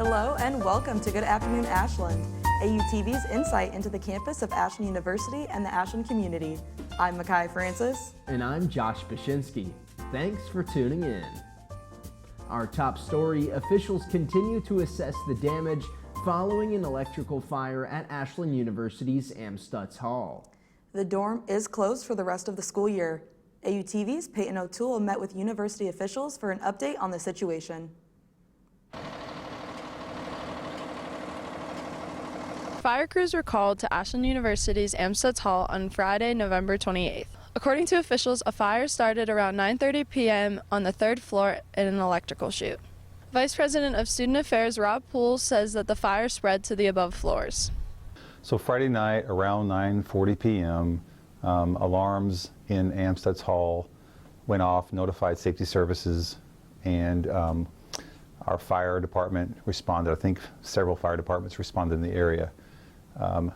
Hello and welcome to Good Afternoon Ashland, AUTV's insight into the campus of Ashland University and the Ashland community. I'm Makai Francis. And I'm Josh Bashinsky. Thanks for tuning in. Our top story, officials continue to assess the damage following an electrical fire at Ashland University's Amstutz Hall. The dorm is closed for the rest of the school year. AUTV's Peyton O'Toole met with university officials for an update on the situation. Fire crews were called to Ashland University's Amstutz Hall on Friday, November 28th. According to officials, a fire started around 9:30 p.m. on the third floor in an electrical chute. Vice President of Student Affairs Rob Poole says that the fire spread to the above floors. So Friday night around 9:40 p.m., alarms in Amstutz Hall went off, notified safety services, and our fire department responded. I think several fire departments responded in the area.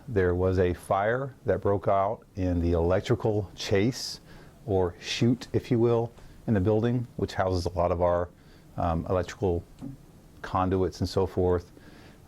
There was a fire that broke out in the electrical chase, or chute, if you will, in the building, which houses a lot of our electrical conduits and so forth.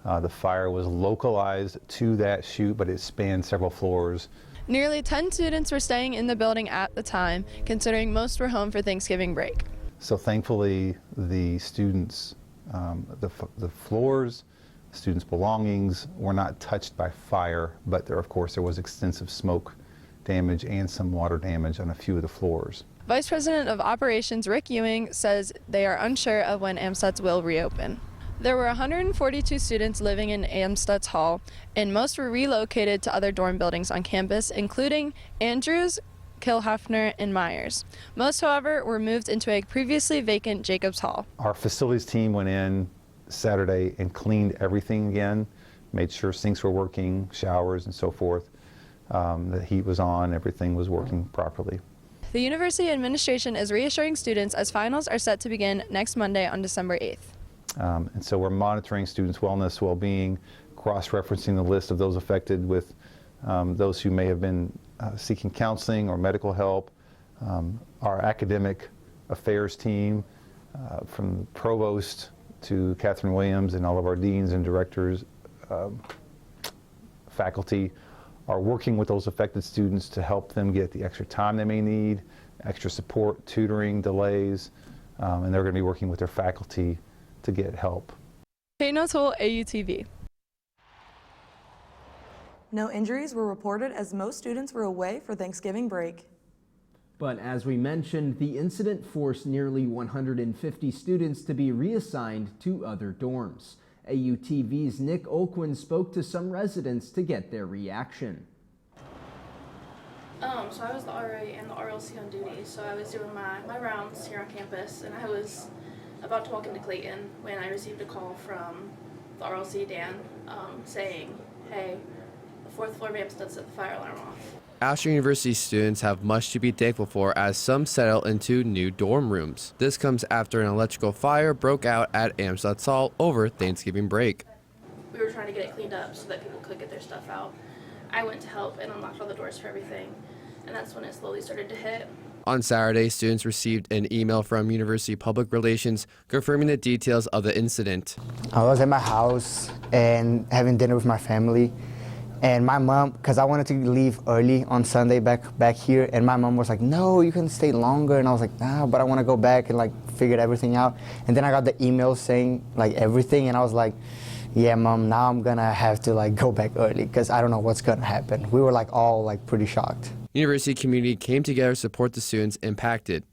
The fire was localized to that chute, but it spanned several floors. Nearly 10 students were staying in the building at the time, considering most were home for Thanksgiving break. So thankfully, the students, the floors, students' belongings were not touched by fire, but there, of course, there was extensive smoke damage and some water damage on a few of the floors. Vice President of Operations Rick Ewing says they are unsure of when Amstutz will reopen. There were 142 students living in Amstutz Hall, and most were relocated to other dorm buildings on campus, including Andrews, Kilhafner, and Myers. Most, however, were moved into a previously vacant Jacobs Hall. Our facilities team went in Saturday and cleaned everything again, made sure sinks were working, showers and so forth. The heat was on, everything was working properly. The university administration is reassuring students as finals are set to begin next Monday on December 8th. And so we're monitoring students' wellness, well-being, cross-referencing the list of those affected with those who may have been seeking counseling or medical help. Our academic affairs team, from the provost to Catherine Williams and all of our deans and directors, faculty, are working with those affected students to help them get the extra time they may need, extra support, tutoring, delays, and they're going to be working with their faculty to get help. Peyton O'Toole, AUTV. No injuries were reported as most students were away for Thanksgiving break. But as we mentioned, the incident forced nearly 150 students to be reassigned to other dorms. AUTV's Nick Olquin spoke to some residents to get their reaction. So I was the RA and the RLC on duty, so I was doing my rounds here on campus, and I was about to walk into Clayton when I received a call from the RLC, Dan, saying, hey, the fourth floor of Amstutz set the fire alarm off. Ashland University students have much to be thankful for as some settle into new dorm rooms. This comes after an electrical fire broke out at Amstutz Hall over Thanksgiving break. We were trying to get it cleaned up so that people could get their stuff out. I went to help and unlocked all the doors for everything, and that's when it slowly started to hit. On Saturday, students received an email from University Public Relations confirming the details of the incident. I was at my house and having dinner with my family. And my mom, because I wanted to leave early on Sunday back here, and my mom was like, no, you can stay longer. And I was like, nah, but I want to go back and like figure everything out. And then I got the email saying like everything, and I was like, yeah, Mom, now I'm gonna have to like go back early because I don't know what's gonna happen. We were like all like pretty shocked. University community came together to support the students impacted.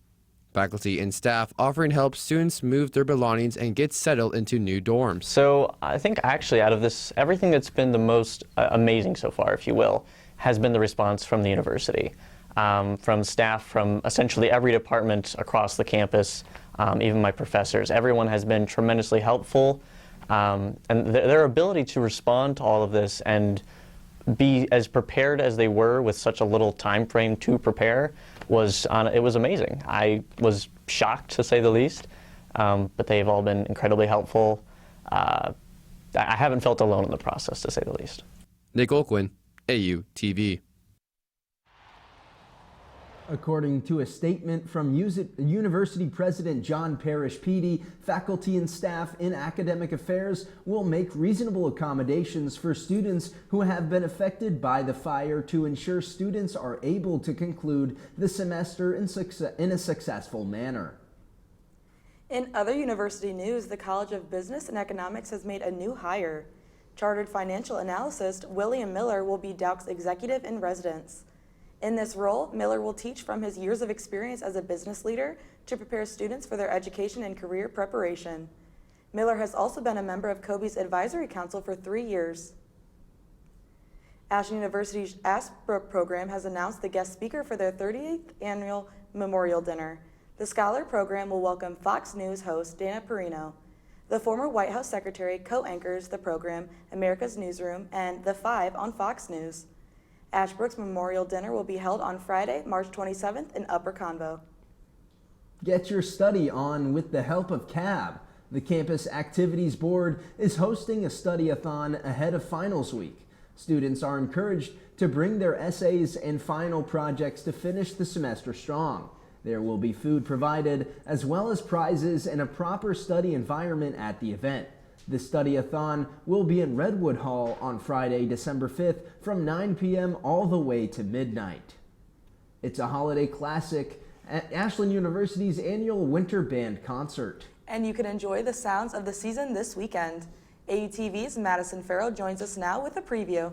Faculty and staff offering help students move their belongings and get settled into new dorms. So I think actually out of this, everything that's been the most amazing so far, if you will, has been the response from the university. From staff, from essentially every department across the campus, even my professors. Everyone has been tremendously helpful. And their ability to respond to all of this and be as prepared as they were with such a little time frame to prepare it was amazing. I was shocked, to say the least, but they've all been incredibly helpful. I haven't felt alone in the process, to say the least. Nick Olquin, AUTV. According to a statement from University President John Parrish Peedy, faculty and staff in academic affairs will make reasonable accommodations for students who have been affected by the fire to ensure students are able to conclude the semester in a successful manner. In other university news, the College of Business and Economics has made a new hire. Chartered financial analyst William Miller will be Douk's executive in residence. In this role, Miller will teach from his years of experience as a business leader to prepare students for their education and career preparation. Miller has also been a member of Kobe's Advisory Council for 3 years. Ashland University's Ashbrook program has announced the guest speaker for their 38th annual memorial dinner. The Scholar program will welcome Fox News host Dana Perino. The former White House secretary co-anchors the program America's Newsroom and The Five on Fox News. Ashbrook's memorial dinner will be held on Friday, March 27th in Upper Convo. Get your study on with the help of CAB. The Campus Activities Board is hosting a study-a-thon ahead of finals week. Students are encouraged to bring their essays and final projects to finish the semester strong. There will be food provided, as well as prizes and a proper study environment at the event. The study-a-thon will be in Redwood Hall on Friday, December 5th from 9 p.m. all the way to midnight. It's a holiday classic at Ashland University's annual Winter Band Concert. And you can enjoy the sounds of the season this weekend. AUTV's Madison Farrell joins us now with a preview.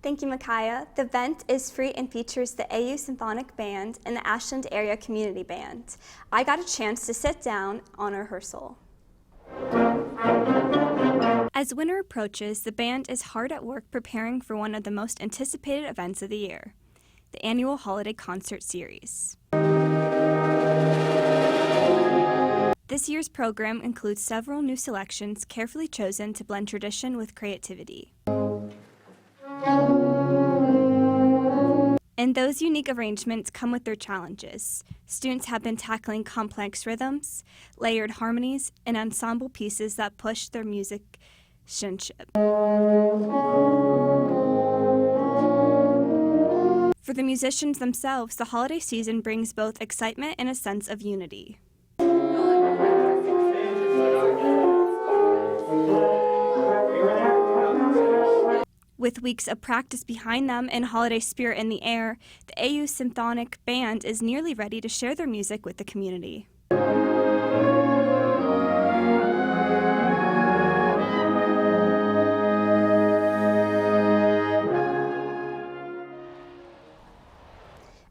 Thank you, Micaiah. The event is free and features the AU Symphonic Band and the Ashland Area Community Band. I got a chance to sit down on rehearsal. As winter approaches, the band is hard at work preparing for one of the most anticipated events of the year, the annual holiday concert series. This year's program includes several new selections carefully chosen to blend tradition with creativity. And those unique arrangements come with their challenges. Students have been tackling complex rhythms, layered harmonies, and ensemble pieces that push their musicianship. For the musicians themselves, the holiday season brings both excitement and a sense of unity. With weeks of practice behind them and holiday spirit in the air, the AU Symphonic Band is nearly ready to share their music with the community.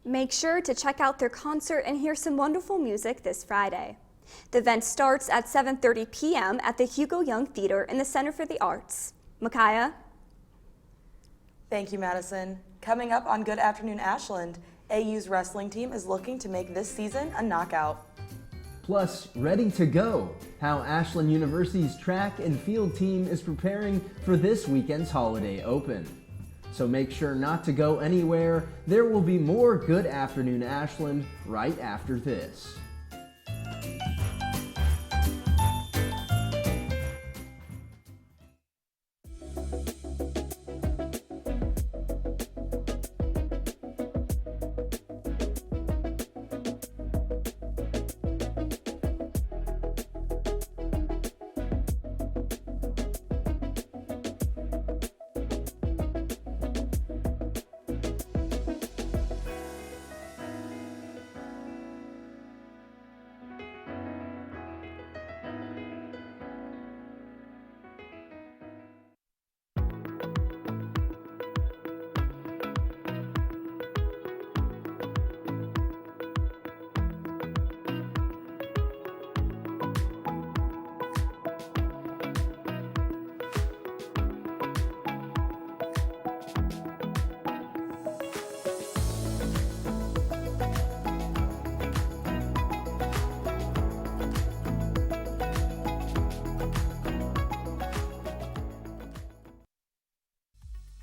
Make sure to check out their concert and hear some wonderful music this Friday. The event starts at 7:30 p.m. at the Hugo Young Theater in the Center for the Arts. Micaiah? Thank you, Madison. Coming up on Good Afternoon Ashland, AU's wrestling team is looking to make this season a knockout. Plus, ready to go, how Ashland University's track and field team is preparing for this weekend's Holiday Open. So make sure not to go anywhere. There will be more Good Afternoon Ashland right after this.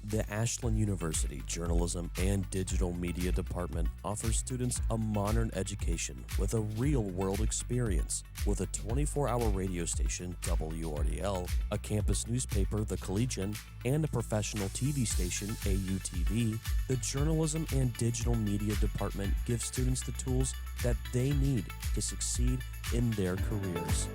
The Ashland University Journalism and Digital Media Department offers students a modern education with a real-world experience. With a 24-hour radio station, WRDL, a campus newspaper, The Collegian, and a professional TV station, AUTV, the Journalism and Digital Media Department gives students the tools that they need to succeed in their careers.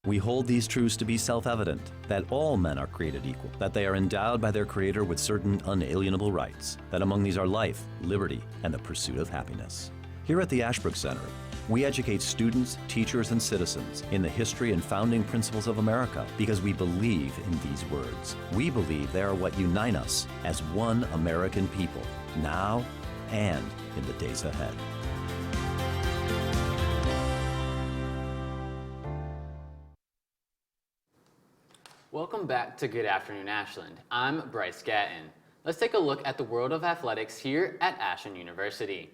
We hold these truths to be self-evident, that all men are created equal, that they are endowed by their Creator with certain unalienable rights, that among these are life, liberty, and the pursuit of happiness. Here at the Ashbrook Center, we educate students, teachers, and citizens in the history and founding principles of America because we believe in these words. We believe they are what unite us as one American people, now and in the days ahead. Welcome back to Good Afternoon Ashland. I'm Bryce Gatton. Let's take a look at the world of athletics here at Ashland University.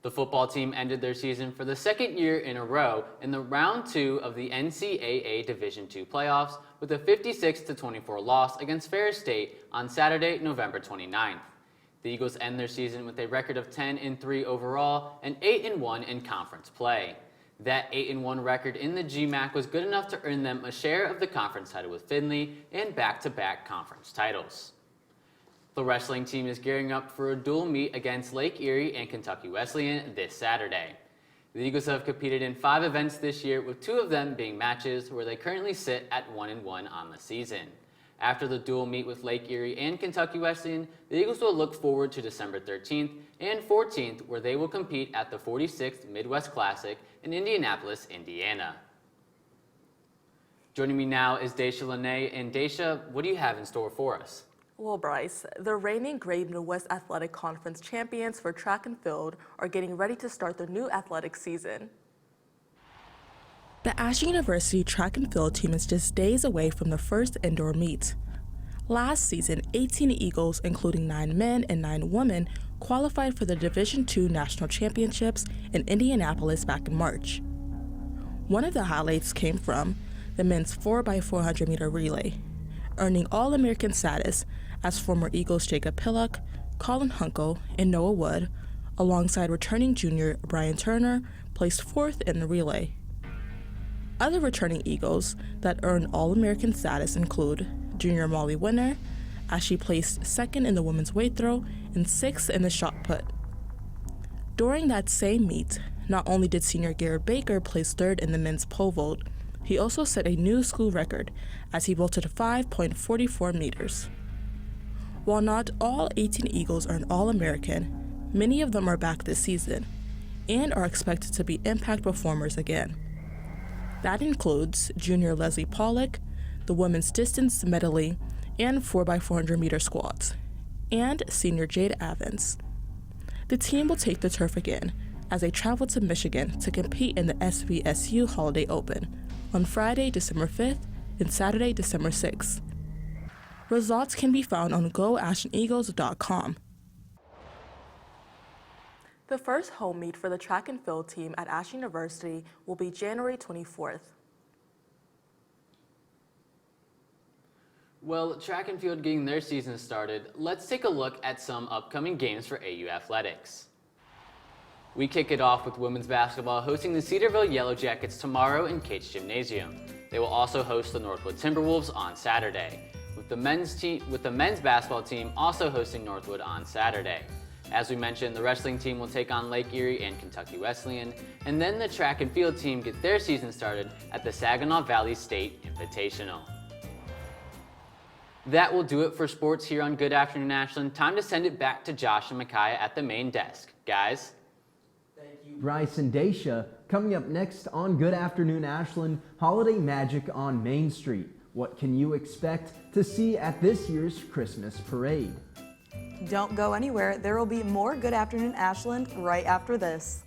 The football team ended their season for the second year in a row in the round 2 of the NCAA Division II playoffs with a 56-24 loss against Ferris State on Saturday, November 29th. The Eagles end their season with a record of 10-3 overall and 8-1 in conference play. That 8-1 record in the GMAC was good enough to earn them a share of the conference title with Findlay and back-to-back conference titles. The wrestling team is gearing up for a dual meet against Lake Erie and Kentucky Wesleyan this Saturday. The Eagles have competed in 5 events this year, with 2 of them being matches where they currently sit at 1-1 on the season. After the dual meet with Lake Erie and Kentucky Wesleyan, the Eagles will look forward to December 13th and 14th, where they will compete at the 46th Midwest Classic in Indianapolis, Indiana. Joining me now is Daisha Lene. And Daisha, what do you have in store for us? Well, Bryce, the reigning Great Midwest Athletic Conference champions for track and field are getting ready to start their new athletic season. The Ashland University track and field team is just days away from the first indoor meet. Last season, 18 Eagles, including 9 men and 9 women, qualified for the Division II National Championships in Indianapolis back in March. One of the highlights came from the men's 4x400 meter relay, earning All-American status as former Eagles Jacob Pillock, Colin Hunko, and Noah Wood, alongside returning junior Brian Turner, placed 4th in the relay. Other returning Eagles that earned All-American status include junior Molly Winner, as she placed 2nd in the women's weight throw and 6th in the shot put. During that same meet, not only did senior Garrett Baker place 3rd in the men's pole vault, he also set a new school record as he vaulted 5.44 meters. While not all 18 Eagles earned All-American, many of them are back this season and are expected to be impact performers again. That includes junior Leslie Pollock, the women's distance medley and 4x400 meter squats, and senior Jade Evans. The team will take the turf again as they travel to Michigan to compete in the SVSU Holiday Open on Friday, December 5th and Saturday, December 6th. Results can be found on goashlandeagles.com. The first home meet for the track and field team at Ashland University will be January 24th. Well, track and field getting their season started, let's take a look at some upcoming games for AU athletics. We kick it off with women's basketball hosting the Cedarville Yellow Jackets tomorrow in Cates Gymnasium. They will also host the Northwood Timberwolves on Saturday, with the men's basketball team also hosting Northwood on Saturday. As we mentioned, the wrestling team will take on Lake Erie and Kentucky Wesleyan, and then the track and field team get their season started at the Saginaw Valley State Invitational. That will do it for sports here on Good Afternoon Ashland. Time to send it back to Josh and Micaiah at the main desk. Guys? Thank you, Bryce and Daisha. Coming up next on Good Afternoon Ashland, Holiday Magic on Main Street. What can you expect to see at this year's Christmas parade? Don't go anywhere. There will be more Good Afternoon Ashland right after this.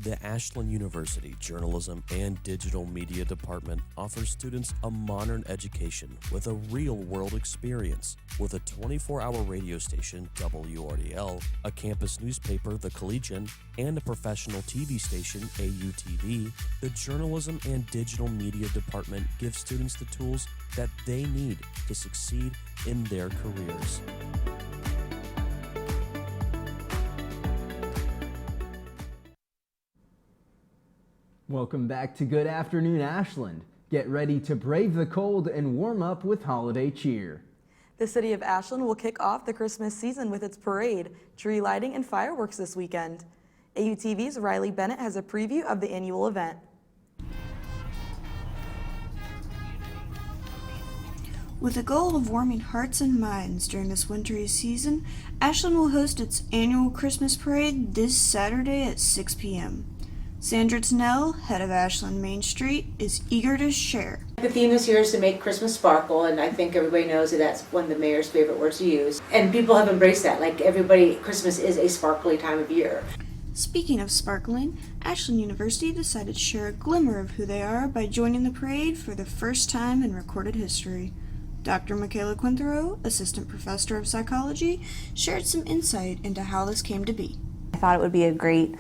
The Ashland University Journalism and Digital Media Department offers students a modern education with a real-world experience. With a 24-hour radio station, WRDL, a campus newspaper, The Collegian, and a professional TV station, AUTV, the Journalism and Digital Media Department gives students the tools that they need to succeed in their careers. Welcome back to Good Afternoon Ashland. Get ready to brave the cold and warm up with holiday cheer. The city of Ashland will kick off the Christmas season with its parade, tree lighting, and fireworks this weekend. AUTV's Riley Bennett has a preview of the annual event. With the goal of warming hearts and minds during this wintry season, Ashland will host its annual Christmas parade this Saturday at 6 p.m. Sandra Tennell, head of Ashland Main Street, is eager to share. The theme this year is to make Christmas sparkle, and I think everybody knows that that's one of the mayor's favorite words to use. And people have embraced that. Like everybody, Christmas is a sparkly time of year. Speaking of sparkling, Ashland University decided to share a glimmer of who they are by joining the parade for the first time in recorded history. Dr. Michaela Quinthero, Assistant Professor of Psychology, shared some insight into how this came to be. I thought it would be a great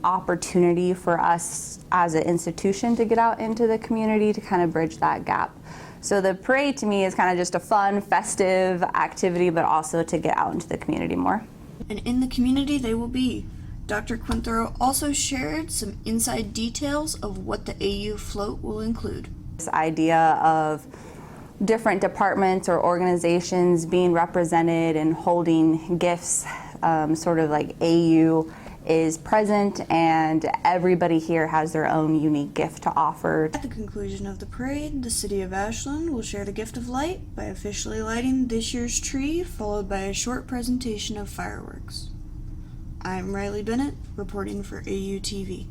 opportunity for us as an institution to get out into the community to kind of bridge that gap. So the parade to me is kind of just a fun, festive activity, but also to get out into the community more. And in the community they will be. Dr. Quinthero also shared some inside details of what the AU float will include. This idea of different departments or organizations being represented and holding gifts, sort of like AU is present, and everybody here has their own unique gift to offer. At the conclusion of the parade, the City of Ashland will share the gift of light by officially lighting this year's tree, followed by a short presentation of fireworks. I'm Riley Bennett, reporting for AUTV.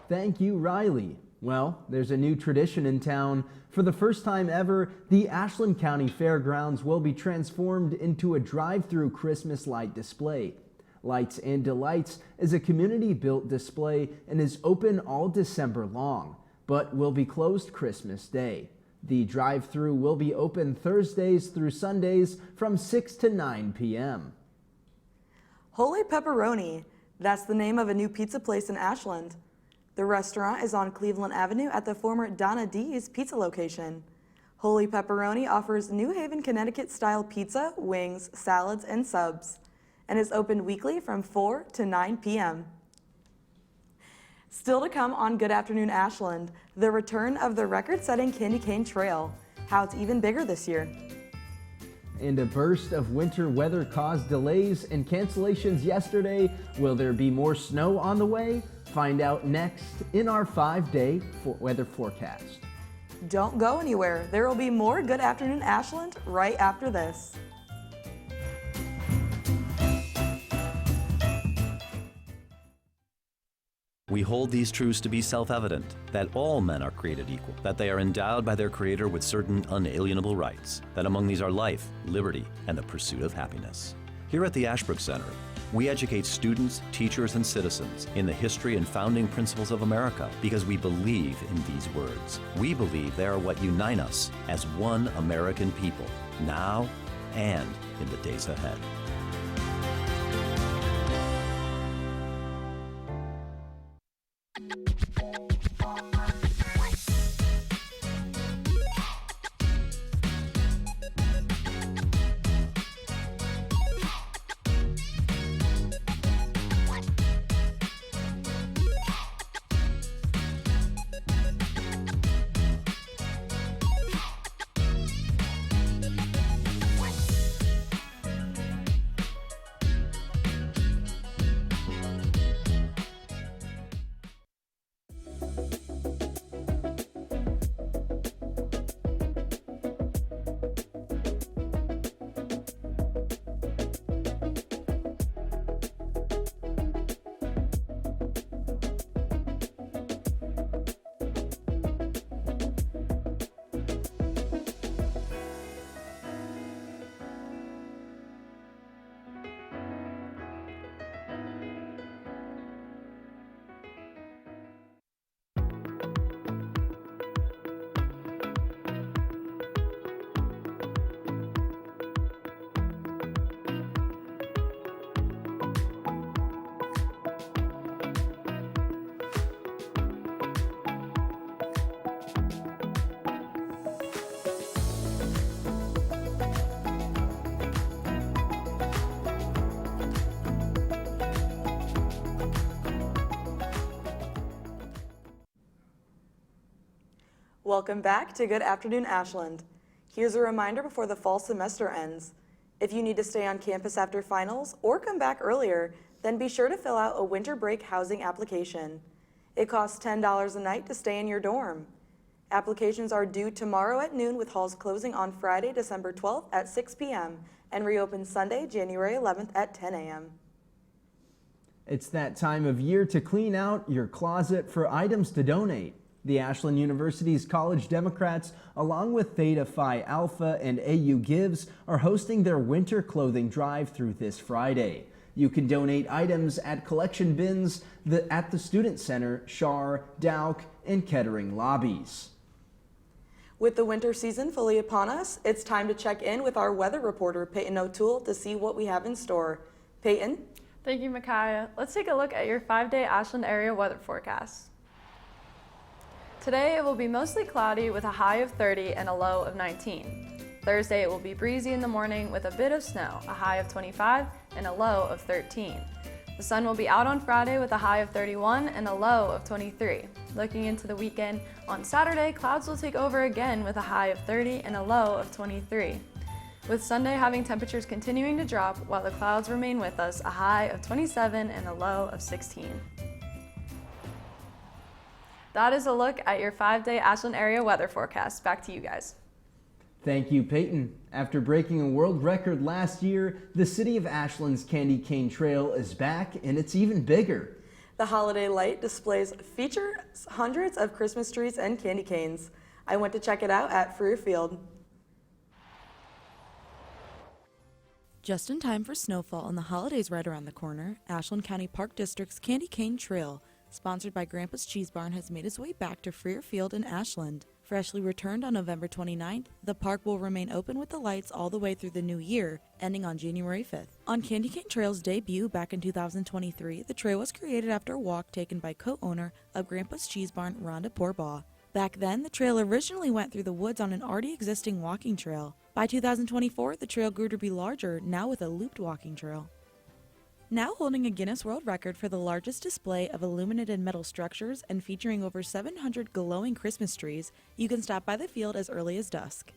Thank you, Riley. Well, there's a new tradition in town. For the first time ever, the Ashland County Fairgrounds will be transformed into a drive-through Christmas light display. Lights and Delights is a community-built display and is open all December long, but will be closed Christmas Day. The drive-through will be open Thursdays through Sundays from 6 to 9 p.m. Holy Pepperoni, that's the name of a new pizza place in Ashland. The restaurant is on Cleveland Avenue at the former Donna D's pizza location. Holy Pepperoni offers New Haven, Connecticut-style pizza, wings, salads, and subs, and is open weekly from 4 to 9 p.m. Still to come on Good Afternoon Ashland, the return of the record-setting Candy Cane Trail, how it's even bigger this year. And a burst of winter weather caused delays and cancellations yesterday. Will there be more snow on the way? Find out next in our 5-day weather forecast. Don't go anywhere. There will be more Good Afternoon Ashland right after this. We hold these truths to be self-evident, that all men are created equal, that they are endowed by their Creator with certain unalienable rights, that among these are life, liberty, and the pursuit of happiness. Here at the Ashbrook Center, we educate students, teachers, and citizens in the history and founding principles of America because we believe in these words. We believe they are what unite us as one American people, now and in the days ahead. Welcome back to Good Afternoon Ashland. Here's a reminder before the fall semester ends. If you need to stay on campus after finals or come back earlier, then be sure to fill out a winter break housing application. It costs $10 a night to stay in your dorm. Applications are due tomorrow at noon with halls closing on Friday, December 12th at 6 p.m. and reopen Sunday, January 11th at 10 a.m. It's that time of year to clean out your closet for items to donate. The Ashland University's College Democrats, along with Theta Phi Alpha and AU Gives, are hosting their winter clothing drive through this Friday. You can donate items at collection bins at the Student Center, Shar, Dowk, and Kettering lobbies. With the winter season fully upon us, it's time to check in with our weather reporter, Peyton O'Toole, to see what we have in store. Peyton? Thank you, Micaiah. Let's take a look at your 5-day Ashland area weather forecast. Today it will be mostly cloudy with a high of 30 and a low of 19. Thursday it will be breezy in the morning with a bit of snow, a high of 25 and a low of 13. The sun will be out on Friday with a high of 31 and a low of 23. Looking into the weekend, on Saturday clouds will take over again with a high of 30 and a low of 23. With Sunday having temperatures continuing to drop while the clouds remain with us, a high of 27 and a low of 16. That is a look at your 5-day Ashland area weather forecast. Back to you guys. Thank you, Peyton. After breaking a world record last year, the city of Ashland's Candy Cane Trail is back and it's even bigger. The holiday light displays feature hundreds of Christmas trees and candy canes. I went to check it out at Freer Field. Just in time for snowfall and the holidays right around the corner, Ashland County Park District's Candy Cane Trail, sponsored by Grandpa's Cheese Barn, has made its way back to Freer Field in Ashland. Freshly returned on November 29th, the park will remain open with the lights all the way through the new year, ending on January 5th. On Candy Cane Trail's debut back in 2023, the trail was created after a walk taken by co-owner of Grandpa's Cheese Barn, Rhonda Poorbaugh. Back then, the trail originally went through the woods on an already existing walking trail. By 2024, the trail grew to be larger, now with a looped walking trail. Now holding a Guinness World Record for the largest display of illuminated metal structures and featuring over 700 glowing Christmas trees, you can stop by the field as early as dusk.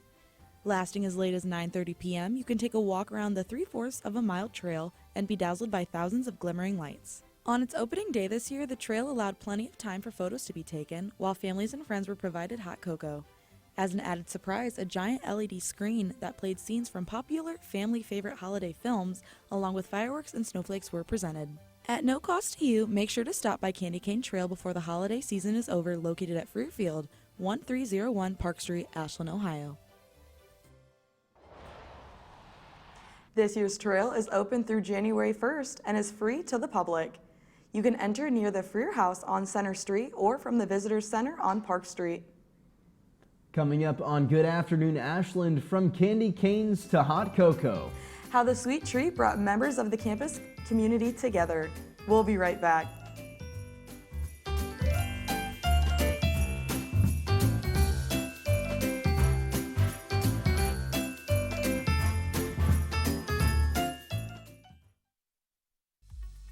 Lasting as late as 9:30 p.m., you can take a walk around the 3/4 of a mile trail and be dazzled by thousands of glimmering lights. On its opening day this year, the trail allowed plenty of time for photos to be taken, while families and friends were provided hot cocoa. As an added surprise, a giant LED screen that played scenes from popular family favorite holiday films, along with fireworks and snowflakes, were presented. At no cost to you, make sure to stop by Candy Cane Trail before the holiday season is over, located at Freer Field, 1301 Park Street, Ashland, Ohio. This year's trail is open through January 1st and is free to the public. You can enter near the Freer House on Center Street or from the Visitor Center on Park Street. Coming up on Good Afternoon Ashland, from candy canes to hot cocoa. How the sweet treat brought members of the campus community together. We'll be right back.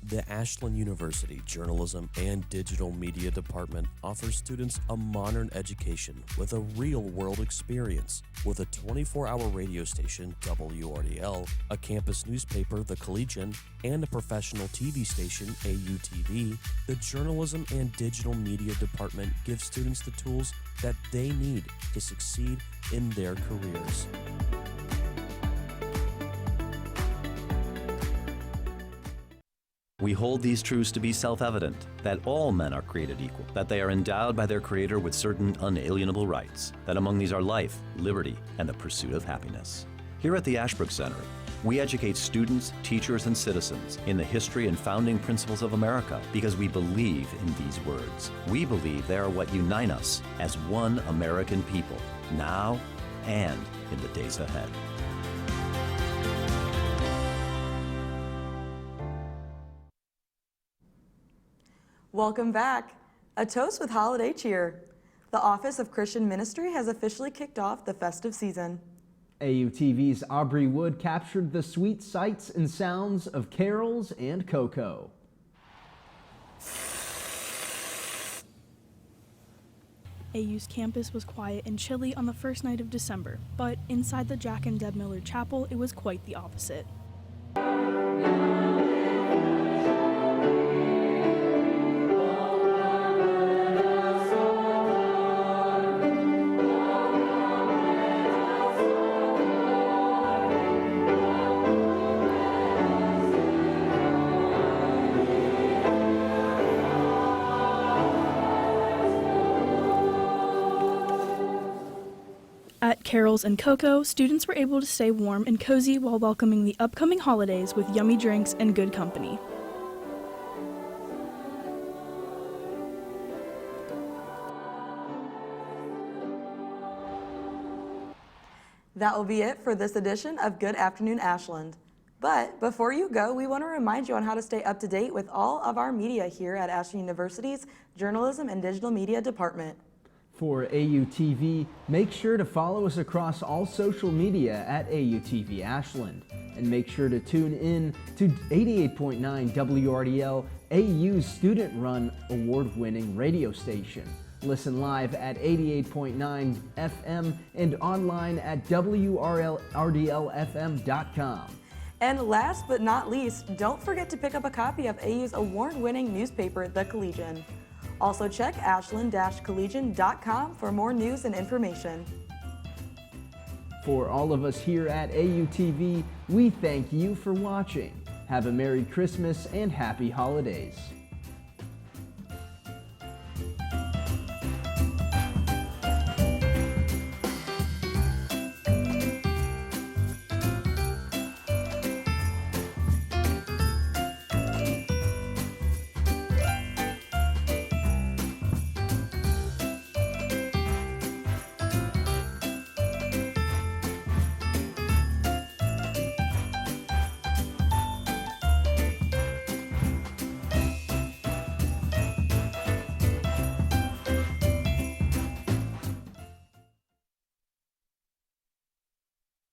The Ashland University Journalism and Digital Media Department offers students a modern education with a real-world experience. With a 24-hour radio station, WRDL, a campus newspaper, The Collegian, and a professional TV station, AUTV, the Journalism and Digital Media Department gives students the tools that they need to succeed in their careers. We hold these truths to be self-evident, that all men are created equal, that they are endowed by their Creator with certain unalienable rights, that among these are life, liberty, and the pursuit of happiness. Here at the Ashbrook Center, we educate students, teachers, and citizens in the history and founding principles of America because we believe in these words. We believe they are what unite us as one American people, now and in the days ahead. Welcome back. A toast with holiday cheer. The Office of Christian Ministry has officially kicked off the festive season. AUTV's Aubrey Wood captured the sweet sights and sounds of carols and cocoa. AU's campus was quiet and chilly on the first night of December, but inside the Jack and Deb Miller Chapel, it was quite the opposite. At Carol's and Cocoa, students were able to stay warm and cozy while welcoming the upcoming holidays with yummy drinks and good company. That will be it for this edition of Good Afternoon Ashland. But before you go, we want to remind you on how to stay up to date with all of our media here at Ashland University's Journalism and Digital Media Department. For AUTV, make sure to follow us across all social media at AUTV Ashland. And make sure to tune in to 88.9 WRDL, AU's student-run award-winning radio station. Listen live at 88.9 FM and online at WRDLFM.com. And last but not least, don't forget to pick up a copy of AU's award-winning newspaper, The Collegian. Also check ashland-collegian.com for more news and information. For all of us here at AUTV, we thank you for watching. Have a Merry Christmas and Happy Holidays.